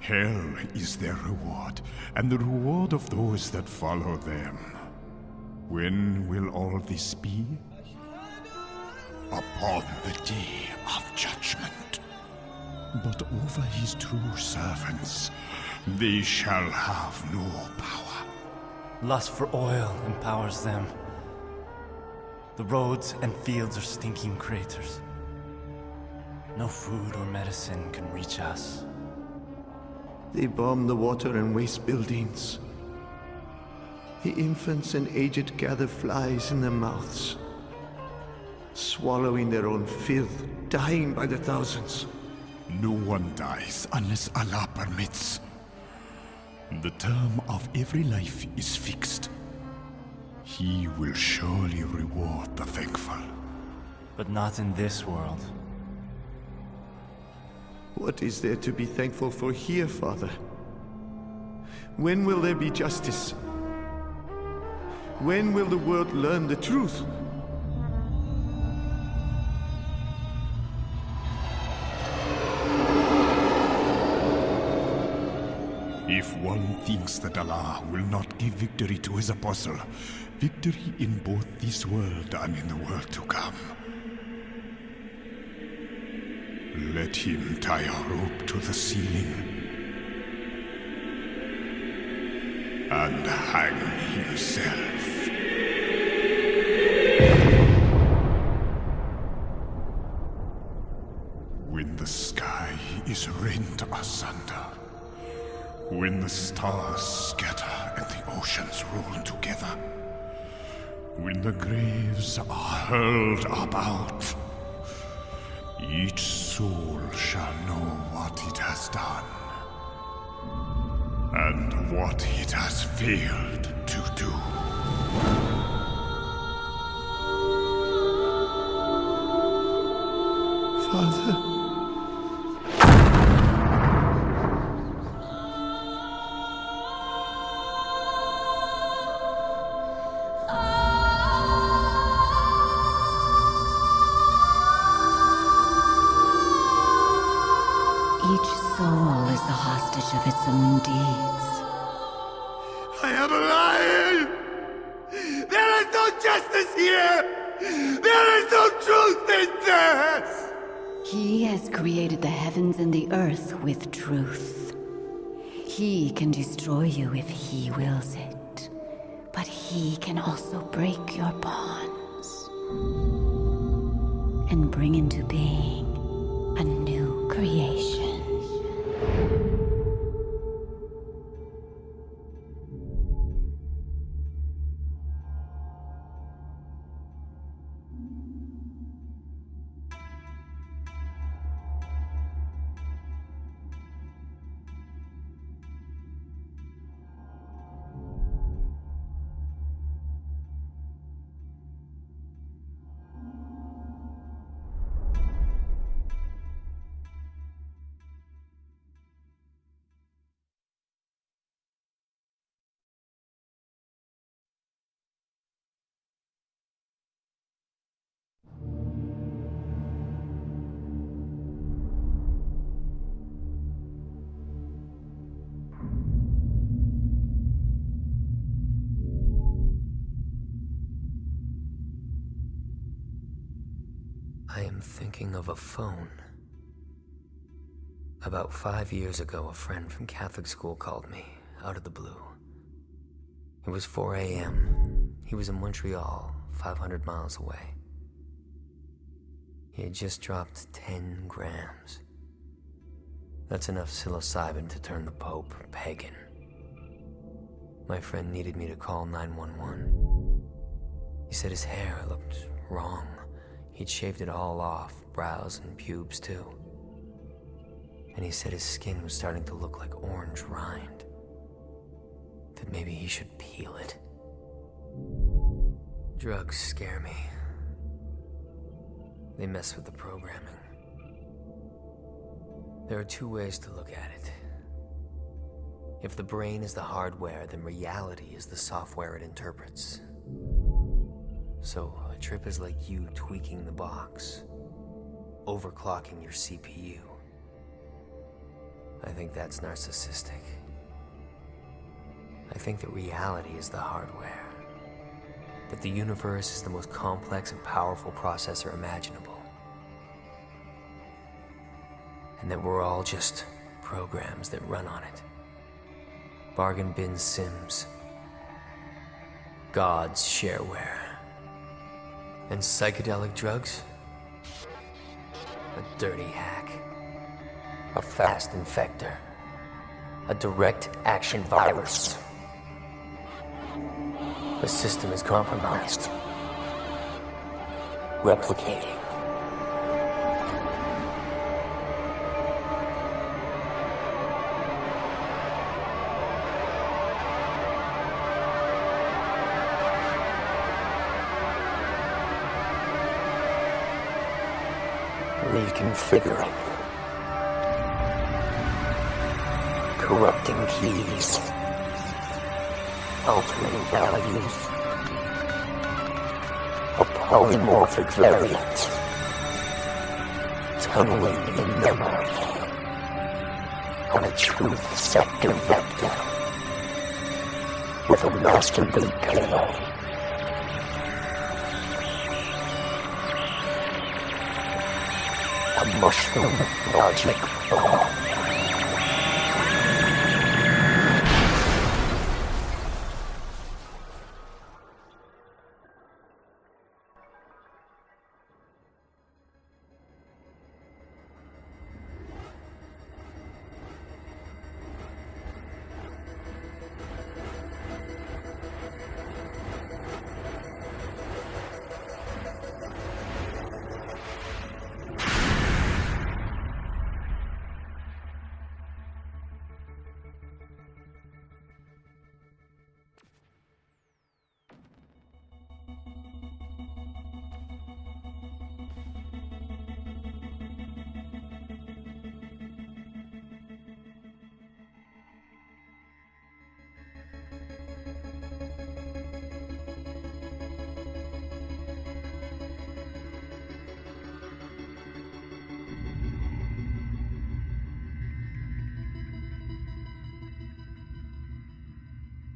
Hell is their reward, and the reward of those that follow them. When will all this be? Upon the day of judgment. But over his true servants, they shall have no power. Lust for oil empowers them. The roads and fields are stinking craters. No food or medicine can reach us. They bomb the water and waste buildings. The infants and aged gather flies in their mouths, swallowing their own filth, dying by the thousands. No one dies unless Allah permits. The term of every life is fixed. He will surely reward the thankful. But not in this world. What is there to be thankful for here, Father? When will there be justice? When will the world learn the truth? If one thinks that Allah will not give victory to his apostle, victory in both this world and in the world to come, let him tie a rope to the ceiling and hang himself. When the sky is rent asunder, when the stars scatter and the oceans roll together, when the graves are hurled about, each soul shall know what it has done and what it has failed to do. Father. Each soul is the hostage of its own deeds. I am alive! There is no justice here! There is no truth in this! He has created the heavens and the earth with truth. He can destroy you if he wills it, but he can also break your bonds and bring into being a new creation. I am thinking of a phone. About 5 years ago, a friend from Catholic school called me, out of the blue. It was 4 a.m. He was in Montreal, 500 miles away. He had just dropped 10 grams. That's enough psilocybin to turn the Pope pagan. My friend needed me to call 911. He said his hair looked wrong. He'd shaved it all off, brows and pubes too. And he said his skin was starting to look like orange rind. That maybe he should peel it. Drugs scare me. They mess with the programming. There are two ways to look at it. If the brain is the hardware, then reality is the software it interprets. So a trip is like you tweaking the box, overclocking your CPU. I think that's narcissistic. I think that reality is the hardware. That the universe is the most complex and powerful processor imaginable. And that we're all just programs that run on it. Bargain bin sims. God's shareware. And psychedelic drugs? A dirty hack. A fast infector. A direct action virus. The system is compromised. Replicating. Reconfiguring. Corrupting keys. Altering values. A polymorphic variant. Tunneling in memory. On a truth sector vector. With a masterly payload. A mushroom logic bomb.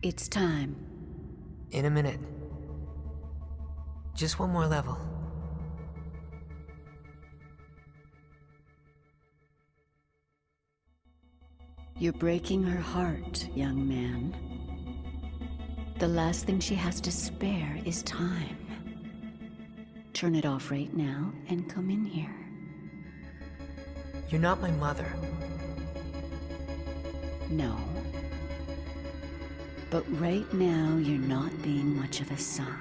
It's time. In a minute. Just one more level. You're breaking her heart, young man. The last thing she has to spare is time. Turn it off right now and come in here. You're not my mother. No. But right now, you're not being much of a son.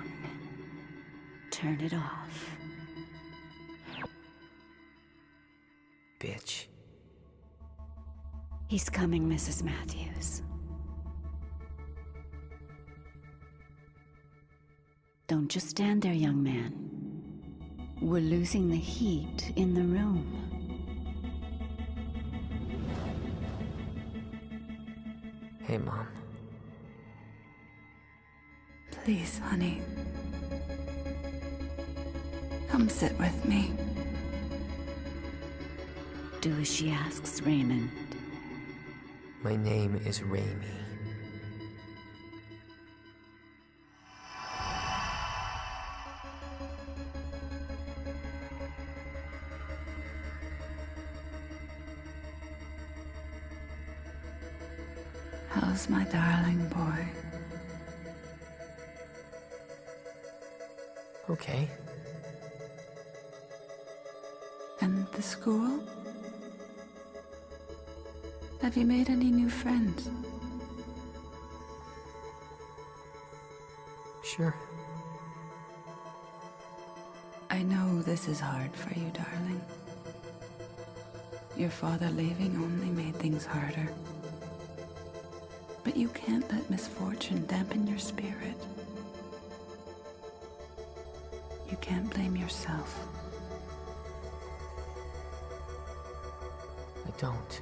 Turn it off. Bitch. He's coming, Mrs. Matthews. Don't just stand there, young man. We're losing the heat in the room. Hey, Mom. Please, honey. Come sit with me. Do as she asks, Raymond. My name is Raimi. How's my darling boy? Okay. And the school? Have you made any new friends? Sure. I know this is hard for you, darling. Your father leaving only made things harder. But you can't let misfortune dampen your spirit. You can't blame yourself. I don't.